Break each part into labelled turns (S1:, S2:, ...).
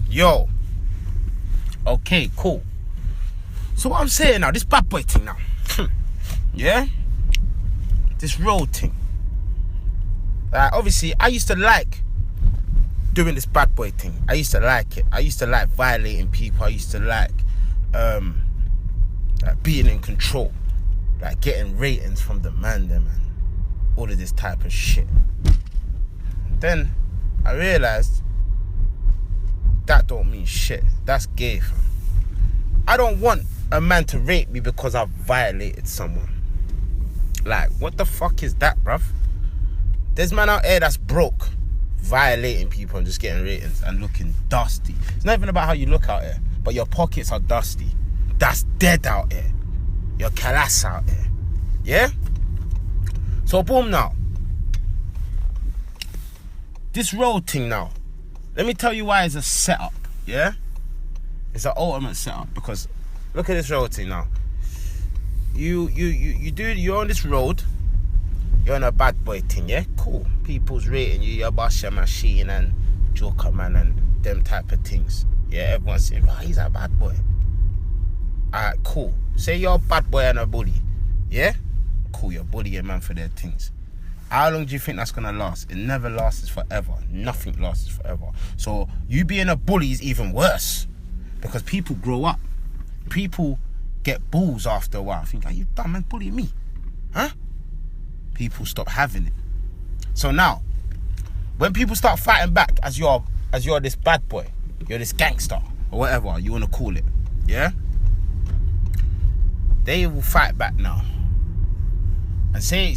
S1: Yo. Okay, cool. So what I'm saying now, this bad boy thing now. Yeah? This road thing. Obviously, I used to like doing this bad boy thing. I used to like it. I used to like violating people. I used to like being in control. Like getting ratings from the man, them, and all of this type of shit. Then I realized that don't mean shit. That's gay, fam. I don't want a man to rate me because I've violated someone. Like, what the fuck is that, bruv? There's man out here that's broke, violating people and just getting ratings and looking dusty. It's not even about how you look out here, but your pockets are dusty. That's dead out here. You're calass out here. Yeah? So boom now. This road thing now. Let me tell you why it's a setup. Yeah? It's an ultimate setup because look at this road thing now. You're on this road. You're on a bad boy thing, yeah? Cool. People's rating you, your boss, your machine and Joker man and them type of things. Yeah, everyone's saying, oh, he's a bad boy. Alright, cool. Say you're a bad boy and a bully. Yeah? Cool, you're bullying man for their things. How long do you think that's gonna last? It never lasts forever. Nothing lasts forever. So you being a bully is even worse. Because people grow up. People get balls after a while. I think, are you dumb man bullying me? Huh? People stop having it. So now, when people start fighting back as you're this bad boy, you're this gangster, or whatever you wanna call it, yeah? They will fight back now. And say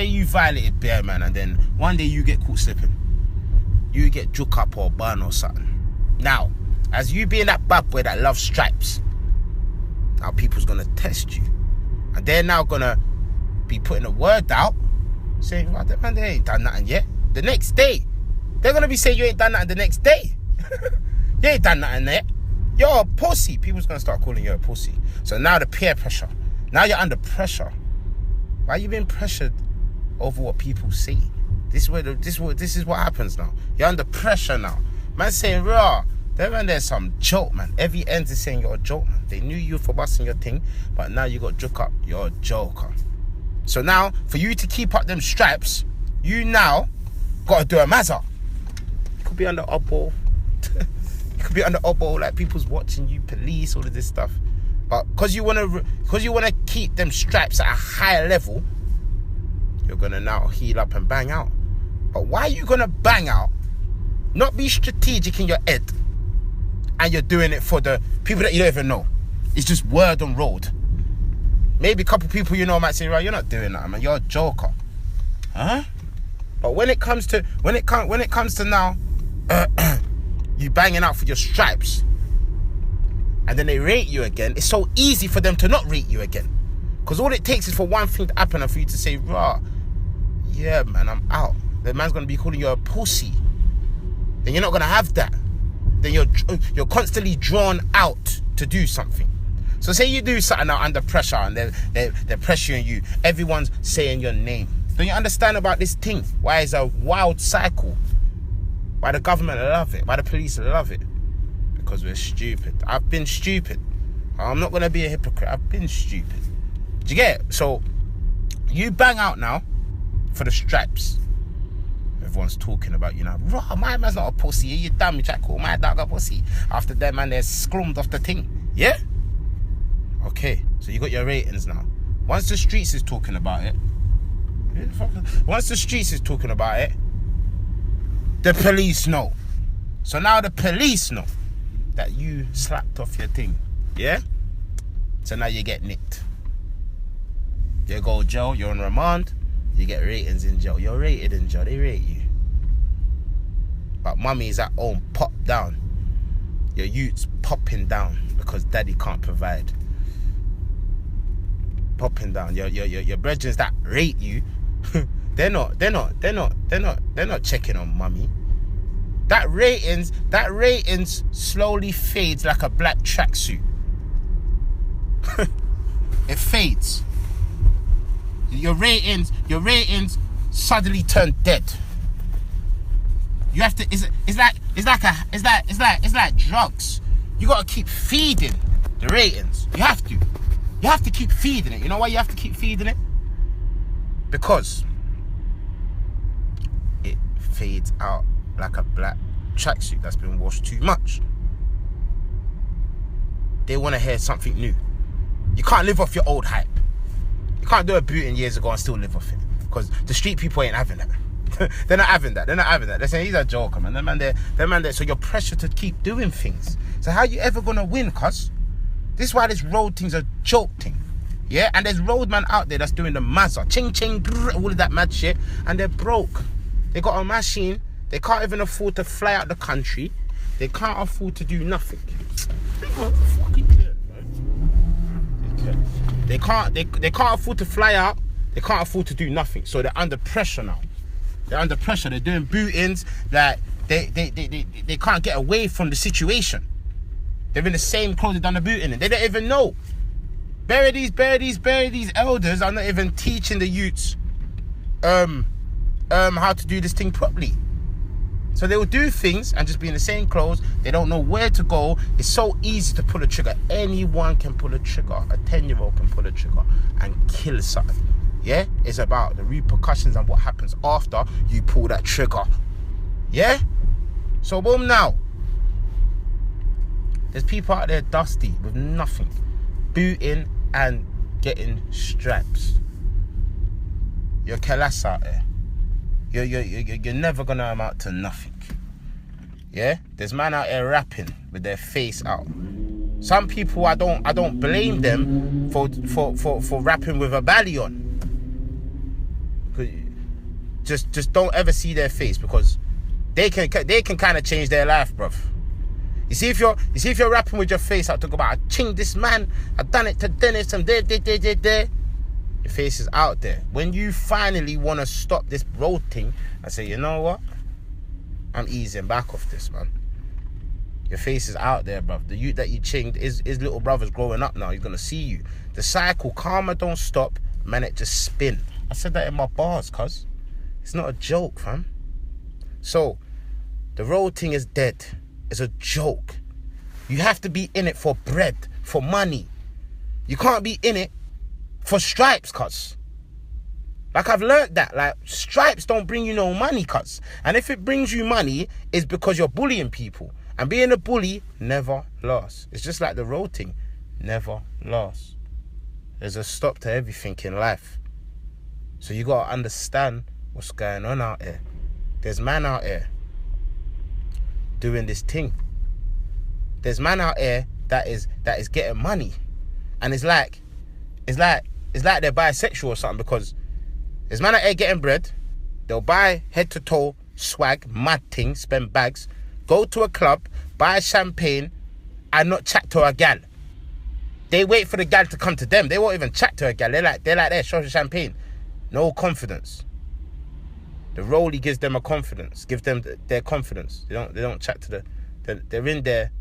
S1: you violated Bear Man and then one day you get caught slipping. You get juke up or burn or something. Now, as you being that bad boy that loves stripes, now people's gonna test you. And they're now gonna be putting a word out saying, well, that man, they ain't done nothing yet. The next day, they're gonna be saying you ain't done nothing the next day. You ain't done nothing yet. You're a pussy. People's gonna start calling you a pussy. So now the peer pressure. Now you're under pressure. Why are you being pressured over what people say? This is what happens now. You're under pressure now. Man saying, raw, there's some joke, man. Every end is saying you're a joke, man. They knew you for busting your thing, but now you got juke up. You're a joker. So now, for you to keep up them stripes, you now got to do a mazza. You could be under oddball. You could be under oddball, like people's watching you, police, all of this stuff. But because you wanna keep them stripes at a higher level, you're gonna now heal up and bang out. But why are you gonna bang out? Not be strategic in your head, and you're doing it for the people that you don't even know. It's just word on road. Maybe a couple people you know might say, right, you're not doing that, man. You're a joker, huh? But when it comes to now, you banging out for your stripes. And then they rate you again, it's so easy for them to not rate you again. Because all it takes is for one thing to happen and for you to say, rah, yeah, man, I'm out. The man's going to be calling you a pussy. Then you're not going to have that. Then you're constantly drawn out to do something. So say you do something now under pressure and they're pressuring you. Everyone's saying your name. Don't you understand about this thing? Why it's a wild cycle? Why the government love it? Why the police love it? Because we're stupid. I've been stupid. I'm not going to be a hypocrite. I've been stupid. Do you get it? So, you bang out now for the stripes. Everyone's talking about you now. Raw, my man's not a pussy. You dumb, you try to call my dog a pussy. After that, man, they're scrummed off the thing. Yeah? Okay, so you got your ratings now. Once the streets is talking about it, the police know. So now the police know that you slapped off your thing, yeah? So now you get nicked. You go to jail, you're on remand, you get ratings in jail. You're rated in jail, they rate you. But mummy's at home, pop down. Your youth's popping down because daddy can't provide. Popping down. Your brethren that rate you, they're not checking on mummy. That ratings slowly fades like a black tracksuit. It fades. Your ratings suddenly turn dead. You have to. It's It's like drugs. You gotta keep feeding the ratings. You have to keep feeding it. You know why you have to keep feeding it? Because it fades out like a black tracksuit that's been washed too much. They want to hear something new. You can't live off your old hype. You can't do a booting years ago and still live off it, because the street people ain't having that. They're not having that. They're saying he's a joker, man. They're man there. So you're pressured to keep doing things. So how you ever gonna win, cuz? This is why this road thing's a joke thing. Yeah? And there's roadman out there that's doing the mazza. Ching ching, brrr, all of that mad shit. And they're broke. They got a machine. They can't even afford to fly out the country. They can't afford to do nothing. They can't afford to fly out. They can't afford to do nothing. So they're under pressure now. They're under pressure. They're doing bootings. Like they can't get away from the situation. They're in the same clothes they've done the booting in. They don't even know. Bury these elders are not even teaching the youths how to do this thing properly. So they will do things and just be in the same clothes. They don't know where to go. It's so easy to pull a trigger. Anyone can pull a trigger. A 10-year-old can pull a trigger and kill something. Yeah? It's about the repercussions and what happens after you pull that trigger. Yeah? So boom now. There's people out there dusty with nothing. Booting and getting straps. You're Kalas out there. You're never gonna amount to nothing. Yeah? There's man out there rapping with their face out. Some people I don't blame them for rapping with a belly on. Just don't ever see their face, because they can kind of change their life, bruv. You see if you're rapping with your face out, talk about I chinged this man, I done it to Dennis and there. Your face is out there. When you finally want to stop this road thing and say, you know what? I'm easing back off this, man. Your face is out there, bruv. The youth that you chinged, his little brother's growing up now. He's going to see you. The cycle, karma don't stop. Man, it just spin. I said that in my bars, cuz. It's not a joke, fam. So, the road thing is dead. It's a joke. You have to be in it for bread, for money. You can't be in it for stripes, cuz. Like, I've learned that. Like, stripes don't bring you no money, cuz. And if it brings you money, it's because you're bullying people. And being a bully never lasts. It's just like the road thing. Never lasts. There's a stop to everything in life. So you got to understand what's going on out there. There's man out there doing this thing. There's man out there that is getting money. And it's like they're bisexual or something, because there's man out there getting bread. They'll buy head to toe swag, mad thing, spend bags, go to a club, buy champagne, and not chat to a gal. They wait for the gal to come to them. They won't even chat to a gal. They're like there, show the champagne. No confidence. The rollie gives them a confidence, gives them their confidence. They don't chat to they're in there,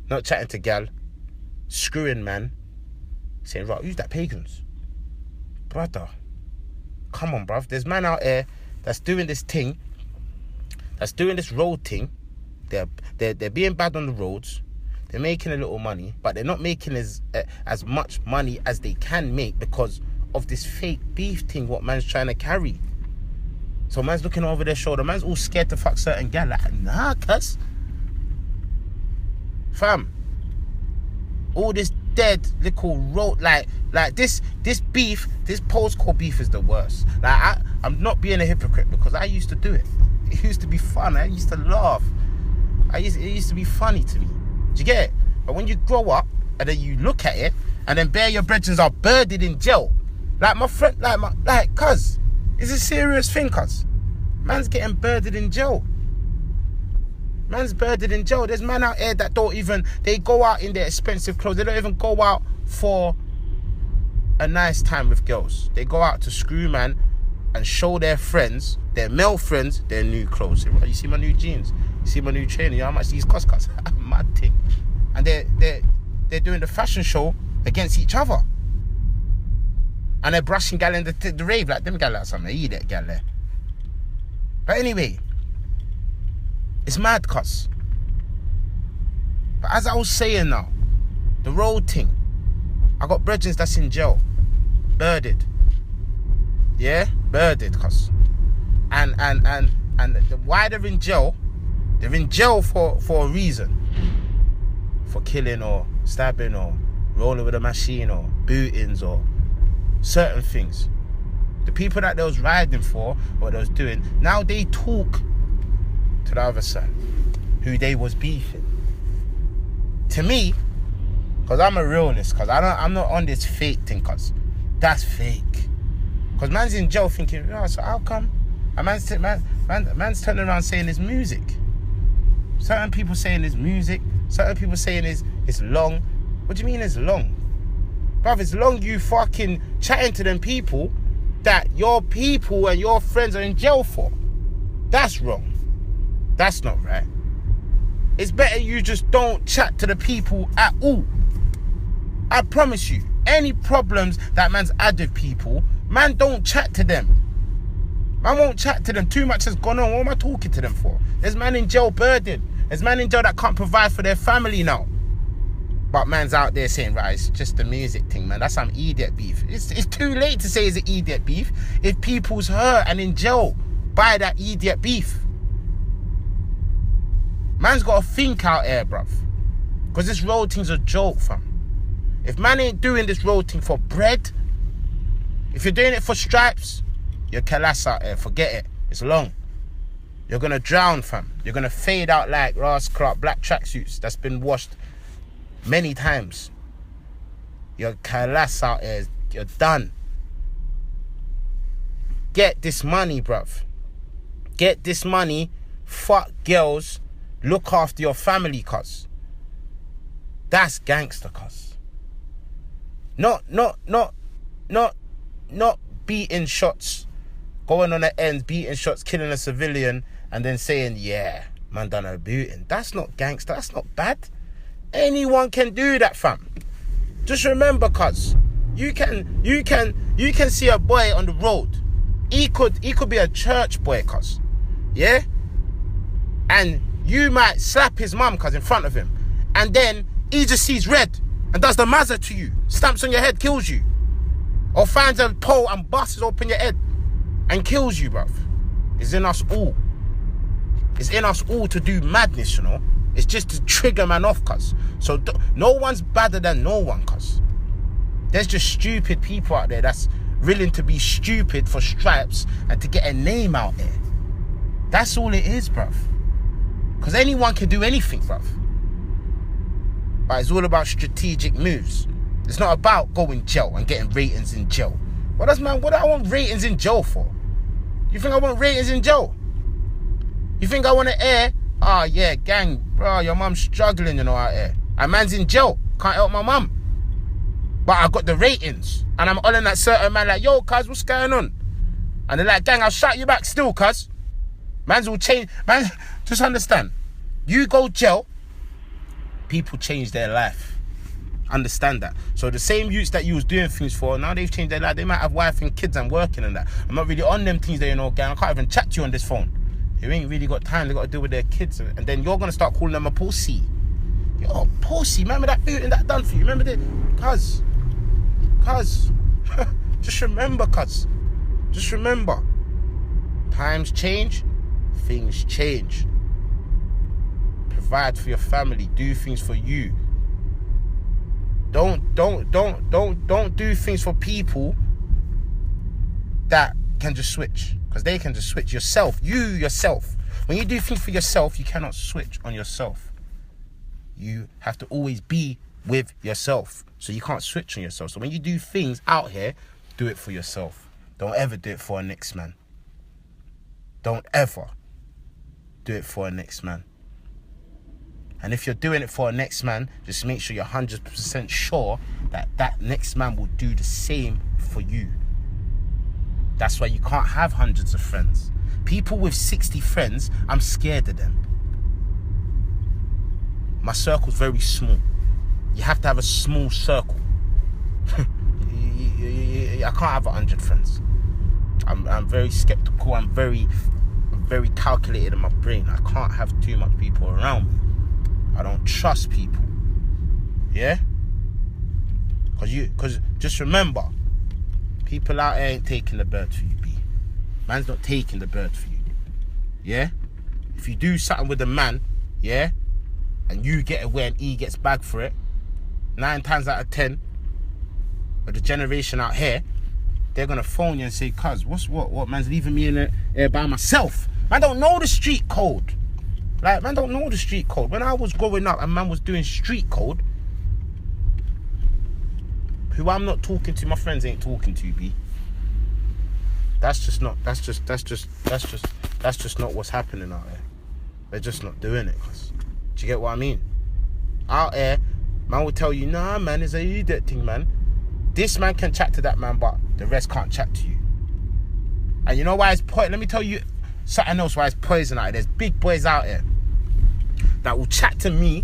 S1: not chatting to gal, screwing man, saying, right, who's that pagans? Brother, come on, bruv. There's man out there that's doing this thing, that's doing this road thing. They're being bad on the roads. They're making a little money, but they're not making as much money as they can make because of this fake beef thing what man's trying to carry. So man's looking over their shoulder. Man's all scared to fuck certain gal. Like, nah, cuz. Fam. All this dead little road, like this beef, this postcode beef is the worst. Like, I'm not being a hypocrite, because I used to do it. It used to be fun. I used to laugh. It used to be funny to me. Do you get it? But when you grow up and then you look at it, and then bare your brethren are birded in jail. Like my friend, cuz, it's a serious thing, cuz. Man's getting birded in jail. Man's birded in jail. There's man out here that they go out in their expensive clothes. They don't even go out for a nice time with girls. They go out to screw, man, and show their friends, their male friends, their new clothes. You see my new jeans? You see my new trainer? You know how much these cost, cuz? Mad thing. And they're doing the fashion show against each other. And they're brushing gal in the rave, like them gal like something. Eat that gal there. But anyway, It's mad, cuz. But as I was saying now, the road thing, I got brethren that's in jail. Birded. Yeah? Birded, cuz. And why they're in jail for a reason. For killing or stabbing or rolling with a machine or bootings or certain things. The people that they was riding for, what they was doing, now they talk to the other side, who they was beefing. To me, because I'm a realist, because I'm not on this fake thing, because that's fake. Because man's in jail thinking, oh, so how come? And man's turning around saying it's music. Certain people saying it's music. Certain people saying it's long. What do you mean it's long? Bruv, it's long you fucking chatting to them people that your people and your friends are in jail for. That's wrong. That's not right. It's better you just don't chat to the people at all. I promise you, any problems that man's had with people, man don't chat to them. Man won't chat to them. Too much has gone on. What am I talking to them for? There's man in jail burdened. There's man in jail that can't provide for their family now. But man's out there saying, right, it's just the music thing, man. That's some idiot beef. It's too late to say it's an idiot beef if people's hurt and in jail by that idiot beef. Man's got to think out here, bruv. Because this road thing's a joke, fam. If man ain't doing this road thing for bread, if you're doing it for stripes, you're calass out here. Forget it. It's long. You're going to drown, fam. You're going to fade out like Ross Clark black tracksuits that's been washed many times. You're calass out here. You're done. Get this money, bruv. Get this money. Fuck girls. Look after your family, cuz. That's gangster, cuz. Not beating shots, going on the ends, beating shots, killing a civilian, and then saying, yeah, man done a booting. That's not gangster. That's not bad. Anyone can do that, fam. Just remember, cuz, you can see a boy on the road. He could be a church boy, cuz. Yeah? And you might slap his mum, cuz, in front of him. And then he just sees red and does the mazza to you. Stamps on your head, kills you. Or finds a pole and busts open your head and kills you, bruv. It's in us all. It's in us all to do madness, you know. It's just to trigger man off, cuz. So no one's badder than no one, cuz. There's just stupid people out there that's willing to be stupid for stripes and to get a name out there. That's all it is, bruv. Because anyone can do anything, bruv. But it's all about strategic moves. It's not about going jail and getting ratings in jail. What do I want ratings in jail for? You think I want ratings in jail? You think I want to air? Ah, yeah, gang, bro, your mum's struggling, you know, out here. And man's in jail. Can't help my mum. But I got the ratings. And I'm on that certain man like, yo, cuz, what's going on? And they're like, gang, I'll shout you back still, cuz. Man's will change. Man, just understand. You go jail, people change their life. Understand that. So the same youths that you was doing things for, now they've changed their life. They might have wife and kids and working and that. I'm not really on them things there, you know, gang. I can't even chat to you on this phone. You ain't really got time. They got to deal with their kids. And then you're going to start calling them a pussy. Yo, pussy. Remember that booting that done for you? Remember that? Cuz. Just remember, cuz. Just remember. Times change. Things change. Provide for your family. Do things for you. Don't do things for people that can just switch. Because they can just switch. Yourself. You yourself. When you do things for yourself, you cannot switch on yourself. You have to always be with yourself. So you can't switch on yourself. So when you do things out here, do it for yourself. Don't ever do it for a next man. Don't ever do it for a next man. And if you're doing it for a next man, just make sure you're 100% sure that that next man will do the same for you. That's why you can't have hundreds of friends. People with 60 friends, I'm scared of them. My circle's very small. You have to have a small circle. I can't have 100 friends. I'm very skeptical. I'm very very calculated in my brain. I can't have too much people around me. I don't trust people. Yeah? Because just remember, people out there ain't taking the bird for you, B. Man's not taking the bird for you. Yeah? If you do something with a man, yeah, and you get away and he gets bagged for it, 9 times out of 10, of the generation out here, they're gonna phone you and say, cuz, what man's leaving me in there by myself? Man don't know the street code. Like, man don't know the street code. When I was growing up and man was doing street code, who I'm not talking to, my friends ain't talking to, B. That's just not what's happening out there. They're just not doing it, cuz. Do you get what I mean? Out there, man will tell you, nah, man, it's a idiot thing, man. This man can chat to that man, but the rest can't chat to you. And you know why it's poison? Let me tell you something else why it's poison out there. There's big boys out here that will chat to me,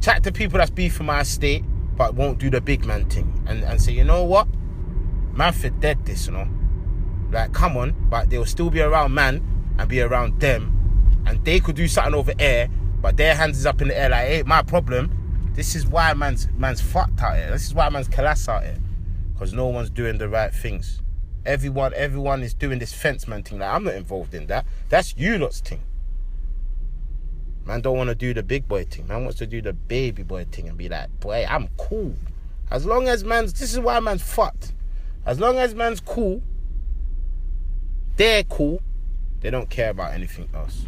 S1: chat to people that's beefing my estate, but won't do the big man thing. And say, you know what? Man for dead this, you know? Like, come on. But they'll still be around man and be around them. And they could do something over air, but their hands is up in the air like, hey, my problem. This is why man's fucked out here. This is why man's collapsed out here. Because no one's doing the right things. Everyone is doing this fence man thing. Like, I'm not involved in that. That's you lot's thing. Man don't want to do the big boy thing. Man wants to do the baby boy thing and be like, boy, I'm cool. As long as this is why man's fucked. As long as man's cool, they're cool, they don't care about anything else.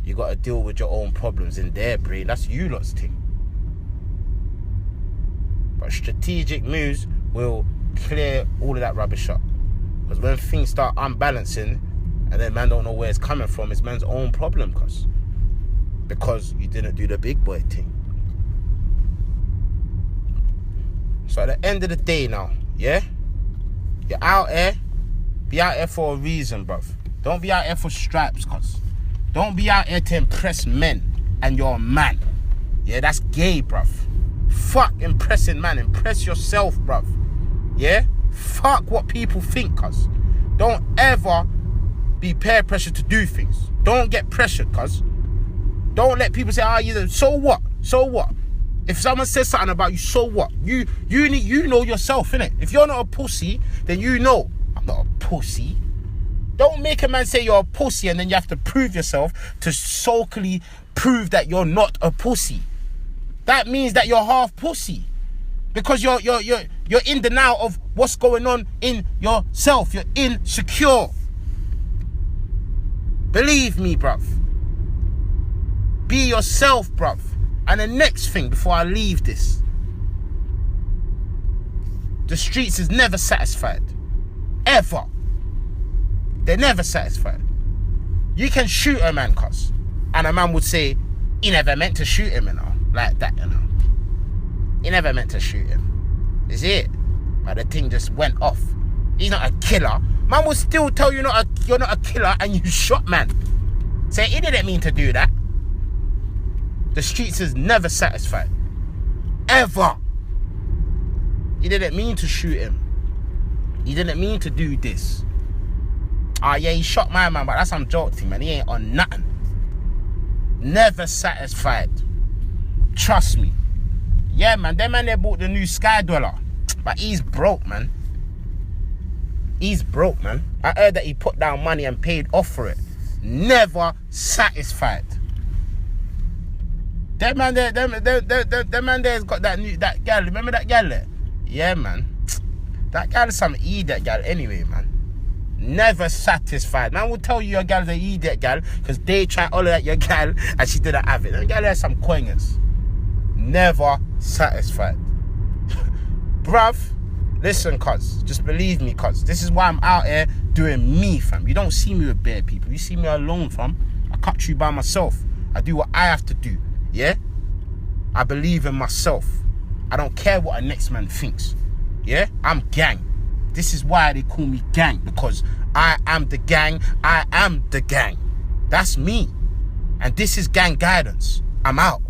S1: You got to deal with your own problems in their brain. That's you lot's thing. But strategic moves will clear all of that rubbish up. Because when things start unbalancing and then man don't know where it's coming from, it's man's own problem, because you didn't do the big boy thing. So at the end of the day now, yeah? You're out here, be out here for a reason, bruv. Don't be out here for stripes, Don't be out here to impress men and you're a man. Yeah, that's gay, bruv. Fuck impressing man. Impress yourself, bruv. Yeah? Fuck what people think, Don't ever be peer pressured to do things. Don't get pressured, Don't let people say, so what? So what? If someone says something about you, so what? You know yourself, innit? If you're not a pussy, then you know I'm not a pussy. Don't make a man say you're a pussy and then you have to prove yourself to sulkily prove that you're not a pussy. That means that you're half pussy. Because you're in denial of what's going on in yourself. You're insecure. Believe me, bruv. Be yourself, bruv. And the next thing, before I leave this, the streets is never satisfied. Ever. They're never satisfied. You can shoot a man, and a man would say, he never meant to shoot him, like that, He never meant to shoot him. Is it? But the thing just went off. He's not a killer. Man will still tell you you're not a killer and you shot man. Say, he didn't mean to do that. The streets is never satisfied. Ever. He didn't mean to shoot him. He didn't mean to do this. Yeah, he shot my man, but that's some joke thing, man. He ain't on nothing. Never satisfied. Trust me. Yeah, man, them man, they bought the new Sky Dweller. But he's broke, man. He's broke, man. I heard that he put down money and paid off for it. Never satisfied. That man there's got that gal. Remember that gal there? Yeah, man. That gal is some idiot gal anyway, man. Never satisfied. Man will tell you your gal's an idiot gal because they try all of that your gal and she didn't have it. That gal has some coiners. Never satisfied. Bruv, listen, just believe me, this is why I'm out here doing me, fam. You don't see me with bare people. You see me alone, fam. I cut you by myself. I do what I have to do. Yeah? I believe in myself. I don't care what a next man thinks. Yeah? I'm gang. This is why they call me gang. Because I am the gang. I am the gang. That's me. And this is gang guidance. I'm out.